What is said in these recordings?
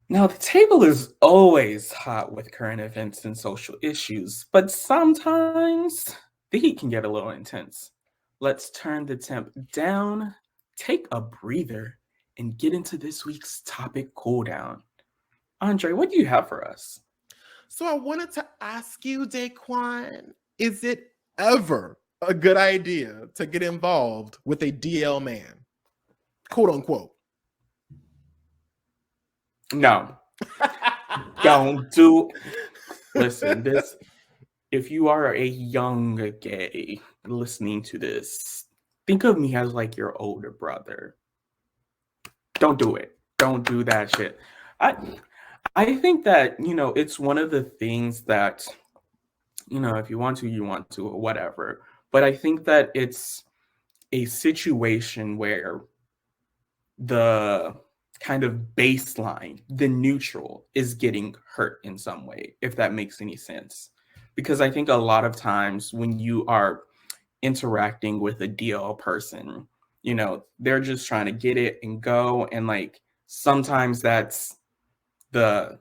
Now, the table is always hot with current events and social issues, but sometimes the heat can get a little intense. Let's turn the temp down, take a breather, and get into this week's topic cool down. Andre, what do you have for us? So I wanted to ask you, Daquon, is it ever a good idea to get involved with a DL man? Quote unquote. No, don't do. Listen, this. If you are a young gay listening to this, think of me as like your older brother. Don't do it. Don't do that shit. I I think that, it's one of the things that, if you want to, or whatever. But I think that it's a situation where the kind of baseline, the neutral, is getting hurt in some way, if that makes any sense. Because I think a lot of times when you are interacting with a DL person, they're just trying to get it and go. And like sometimes that's the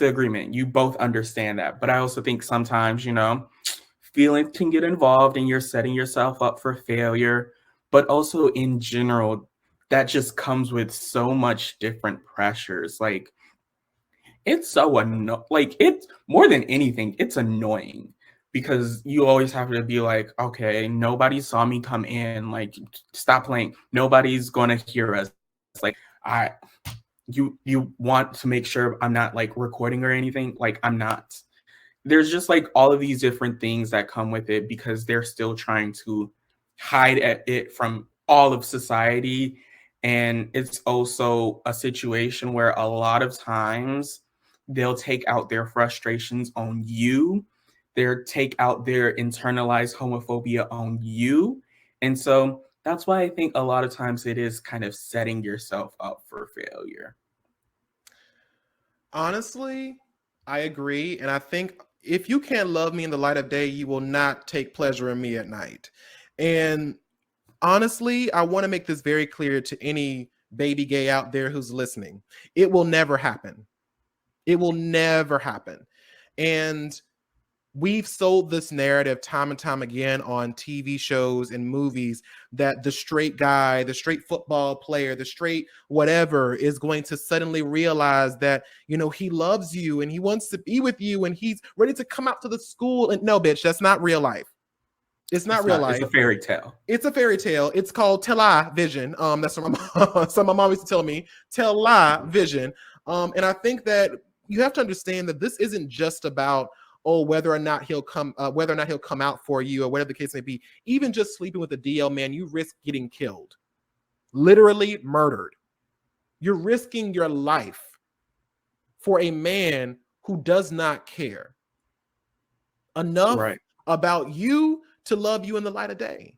agreement. You both understand that. But I also think sometimes, feelings can get involved and you're setting yourself up for failure. But also in general, that just comes with so much different pressures. Like it's so like it's more than anything, it's annoying because you always have to be like, okay, nobody saw me come in, like stop playing. Nobody's going to hear us. Like I you want to make sure I'm not like recording or anything, like I'm not. There's just like all of these different things that come with it because they're still trying to hide it from all of society. And it's also a situation where a lot of times they'll take out their frustrations on you. They'll take out their internalized homophobia on you. And so that's why I think a lot of times it is kind of setting yourself up for failure. Honestly, I agree. And I think if you can't love me in the light of day, you will not take pleasure in me at night. And honestly, I want to make this very clear to any baby gay out there who's listening. It will never happen. It will never happen. And we've sold this narrative time and time again on TV shows and movies that the straight guy, the straight football player, the straight whatever is going to suddenly realize that, he loves you and he wants to be with you and he's ready to come out to the school. And no, bitch, that's not real life. It's not It's real not, it's a life. fairy tale. It's a fairy tale. It's called Vision. That's what my mom, so my mom used to tell me, Vision. And I think that you have to understand that this isn't just about whether or not he'll come out for you or whatever the case may be. Even just sleeping with a DL man, you risk getting killed, literally murdered. You're risking your life for a man who does not care enough Right. about you to love you in the light of day.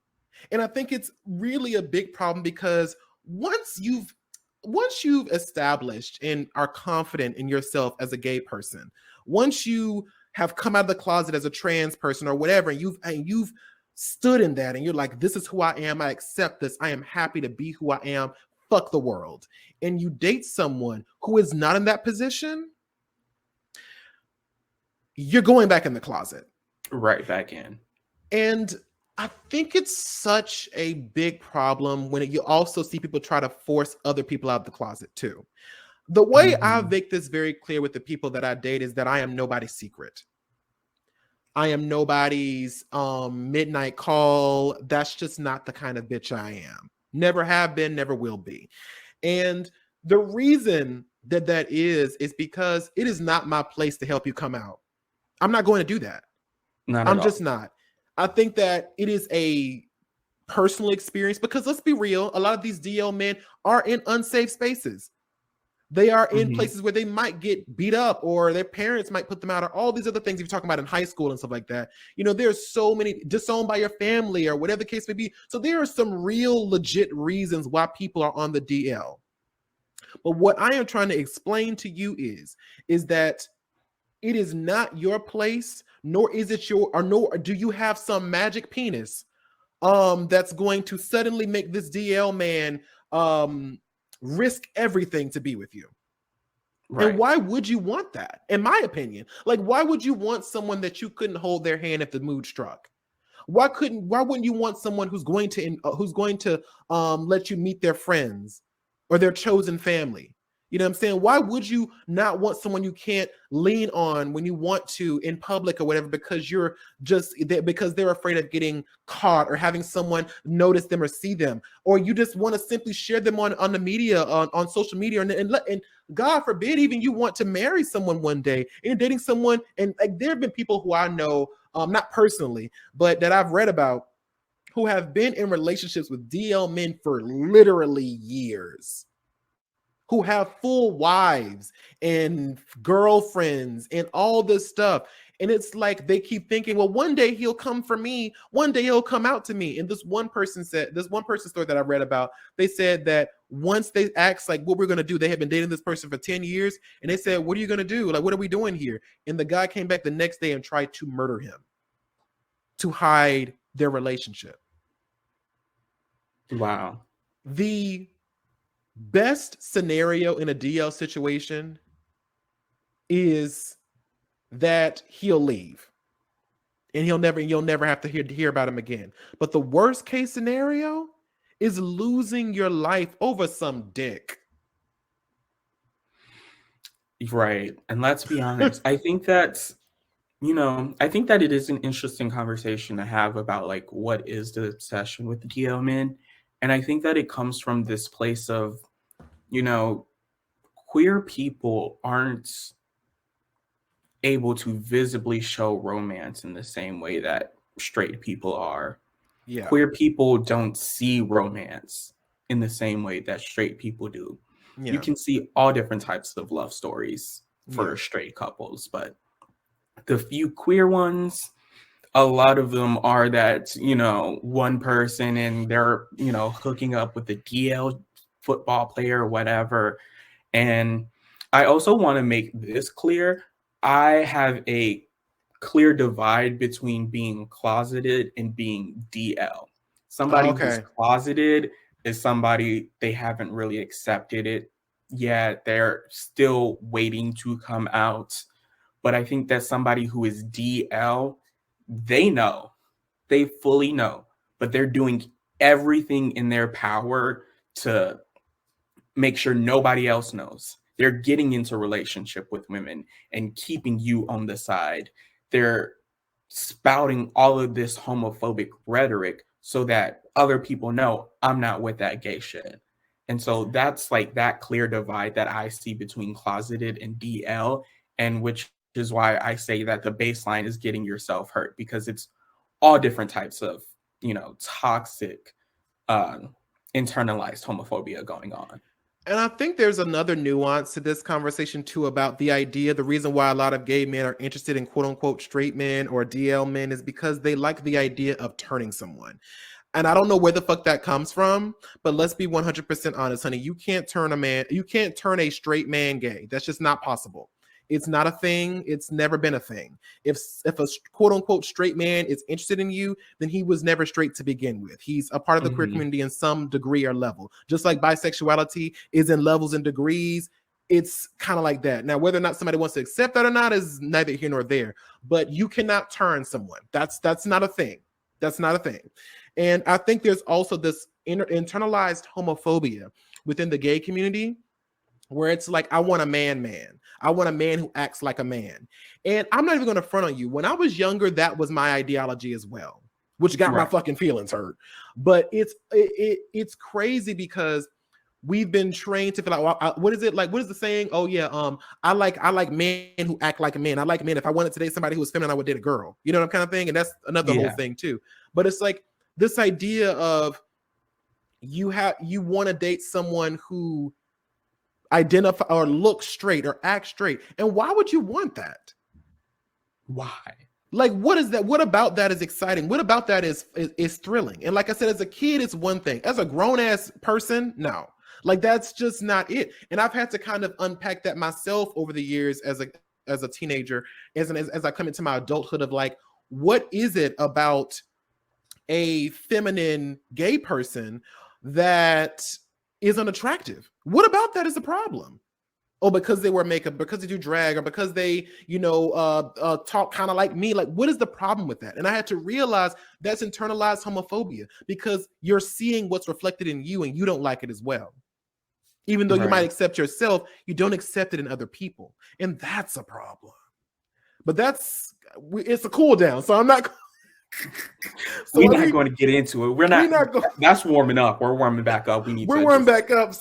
And I think it's really a big problem because once you've established and are confident in yourself as a gay person, once you have come out of the closet as a trans person or whatever, and you've stood in that and you're like, this is who I am, I accept this, I am happy to be who I am, fuck the world. And you date someone who is not in that position, you're going back in the closet. Right back in. And I think it's such a big problem when you also see people try to force other people out of the closet too. The way I Mhm. make this very clear with the people that I date is that I am nobody's secret. I am nobody's midnight call. That's just not the kind of bitch I am. Never have been, never will be. And the reason that is because it is not my place to help you come out. I'm not going to do that. Not at I'm just all. not. I think that it is a personal experience because let's be real, a lot of these DL men are in unsafe spaces. They are in Mhm. places where they might get beat up or their parents might put them out or all these other things you're talking about in high school and stuff like that. There's so many disowned by your family or whatever the case may be. So there are some real legit reasons why people are on the DL. But what I am trying to explain to you is that it is not your place, nor is it nor do you have some magic penis that's going to suddenly make this DL man risk everything to be with you. And Right. why would you want that? In my opinion, like, why would you want someone that you couldn't hold their hand if the mood struck? Why wouldn't you want someone who's going to let you meet their friends or their chosen family? You know what I'm saying? Why would you not want someone you can't lean on when you want to in public or whatever because they're afraid of getting caught or having someone notice them or see them, or you just want to simply share them on the media on social media and God forbid even you want to marry someone one day and you're dating someone, and like there have been people who I know, not personally, but that I've read about, who have been in relationships with DL men for literally years, who have full wives and girlfriends and all this stuff. And it's like they keep thinking, well, one day he'll come for me, one day he'll come out to me. And this one person story that I read about, they said that once they asked like what we're gonna do, they had been dating this person for 10 years, and they said, what are you gonna do? Like, what are we doing here? And the guy came back the next day and tried to murder him to hide their relationship. Wow. The best scenario in a DL situation is that he'll leave and you'll never have to hear about him again. But the worst case scenario is losing your life over some dick. Right. And let's be honest, I think that's, I think that it is an interesting conversation to have about like what is the obsession with the DL men. And I think that it comes from this place of, you know, queer people aren't able to visibly show romance in the same way that straight people are. Yeah. Queer people don't see romance in the same way that straight people do. Yeah. You can see all different types of love stories for straight couples, but the few queer ones, a lot of them are that, one person and they're, hooking up with a DL football player or whatever. And I also want to make this clear. I have a clear divide between being closeted and being DL. Somebody who's closeted is somebody, they haven't really accepted it yet. They're still waiting to come out. But I think that somebody who is DL, they know, they fully know, but they're doing everything in their power to make sure nobody else knows. They're getting into relationship with women and keeping you on the side. They're spouting all of this homophobic rhetoric so that other people know I'm not with that gay shit. And so that's like that clear divide that I see between closeted and DL, and which is why I say that the baseline is getting yourself hurt, because it's all different types of, toxic, internalized homophobia going on. And I think there's another nuance to this conversation too about the reason why a lot of gay men are interested in quote unquote straight men or DL men is because they like the idea of turning someone. And I don't know where the fuck that comes from, but let's be 100% honest, honey. You can't turn a straight man gay. That's just not possible. It's not a thing. It's never been a thing. If a quote unquote straight man is interested in you, then he was never straight to begin with. He's a part of the queer community in some degree or level. Just like bisexuality is in levels and degrees, it's kind of like that. Now, whether or not somebody wants to accept that or not is neither here nor there. But you cannot turn someone. That's not a thing. That's not a thing. And I think there's also this internalized homophobia within the gay community, where it's like, I want a man. I want a man who acts like a man. And I'm not even going to front on you. When I was younger, that was my ideology as well, which got my fucking feelings hurt. But it's crazy because we've been trained to feel like, what is it like? What is the saying? Oh yeah, I like men who act like a man. I like men. If I wanted to date somebody who was feminine, I would date a girl. You know, that kind of thing. And that's another whole thing too. But it's like this idea of you want to date someone who identify or look straight or act straight. And why would you want that? Why? Like, what is that? What about that is exciting? What about that is thrilling? And like I said, as a kid, it's one thing. As a grown-ass person, no. Like, that's just not it. And I've had to kind of unpack that myself over the years as a teenager, as I come into my adulthood, of like, what is it about a feminine gay person that is unattractive? What about that is a problem? Oh, because they wear makeup, because they do drag, or because they, talk kind of like me. Like, what is the problem with that? And I had to realize that's internalized homophobia, because you're seeing what's reflected in you and you don't like it as well. Even though you might Right. accept yourself, you don't accept it in other people. And that's a problem. But it's a cool down. So I'm not. So We're not going to get into it. We're we're not. not going. That's warming up. We're warming back up. We need We're to warming just. back up.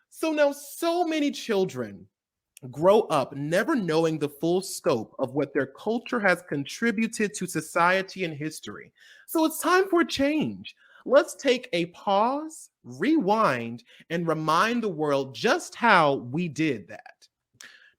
So now so many children grow up never knowing the full scope of what their culture has contributed to society and history. So it's time for a change. Let's take a pause, rewind, and remind the world just how we did that.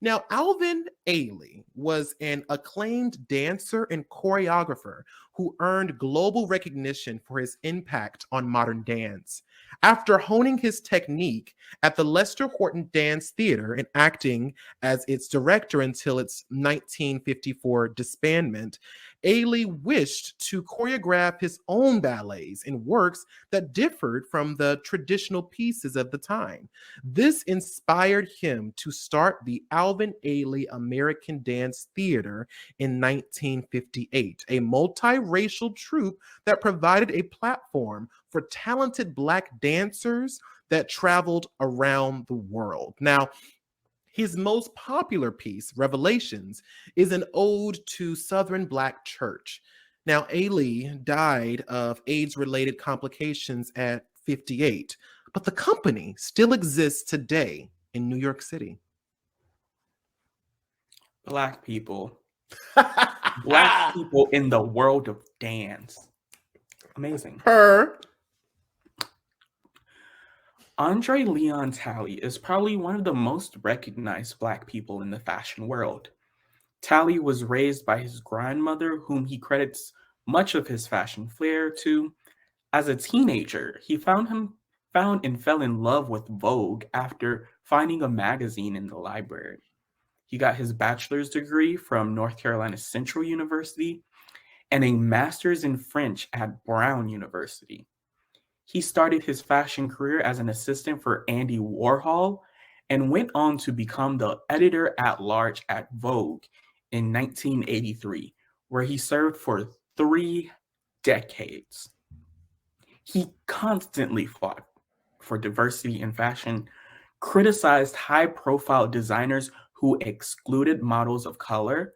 Now, Alvin Ailey was an acclaimed dancer and choreographer who earned global recognition for his impact on modern dance. After honing his technique at the Lester Horton Dance Theater and acting as its director until its 1954 disbandment, Ailey wished to choreograph his own ballets in works that differed from the traditional pieces of the time. This inspired him to start the Alvin Ailey American Dance Theater in 1958, a multiracial troupe that provided a platform for talented Black dancers that traveled around the world. Now, his most popular piece, Revelations, is an ode to Southern Black church. Now, Ailey died of AIDS-related complications at 58, but the company still exists today in New York City. Black people. Black people in the world of dance. Amazing. Her. Andre Leon Talley is probably one of the most recognized Black people in the fashion world. Talley was raised by his grandmother, whom he credits much of his fashion flair to. As a teenager, he found and fell in love with Vogue after finding a magazine in the library. He got his bachelor's degree from North Carolina Central University and a master's in French at Brown University. He started his fashion career as an assistant for Andy Warhol and went on to become the editor at large at Vogue in 1983, where he served for 3 decades. He constantly fought for diversity in fashion, criticized high-profile designers who excluded models of color,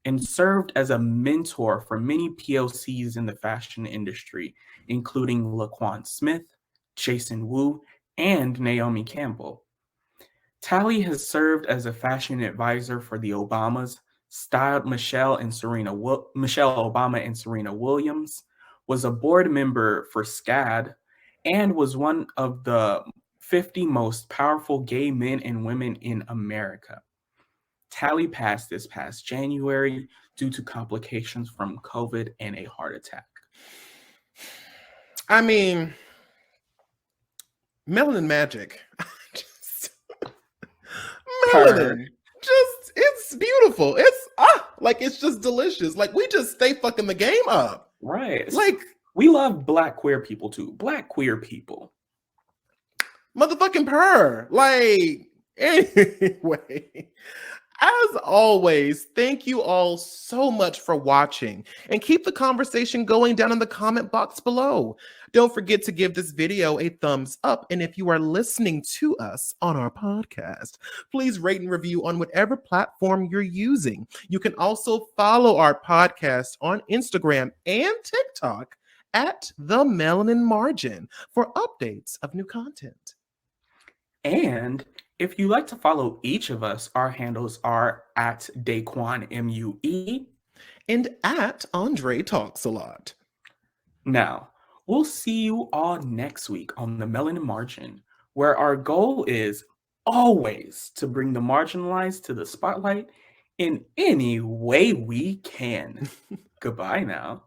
and served as a mentor for many POCs in the fashion industry, including Laquan Smith, Jason Wu, and Naomi Campbell. Talley has served as a fashion advisor for the Obamas, styled Michelle Obama and Serena Williams, was a board member for SCAD, and was one of the 50 most powerful gay men and women in America. Talley passed this past January due to complications from COVID and a heart attack. I mean, Melanin Magic. Melanin. It's beautiful. It's just delicious. Like, we just stay fucking the game up. Right. Like, we love Black queer people too. Black queer people. Motherfucking purr. Like, anyway. As always, thank you all so much for watching, and keep the conversation going down in the comment box below. Don't forget to give this video a thumbs up, and if you are listening to us on our podcast, please rate and review on whatever platform you're using. You can also follow our podcast on Instagram and TikTok at The Melanin Margin for updates of new content. And if you like to follow each of us, our handles are at Daquon MUE and at Andre Talks a Lot. Now, we'll see you all next week on the Melanin Margin, where our goal is always to bring the marginalized to the spotlight in any way we can. Goodbye now.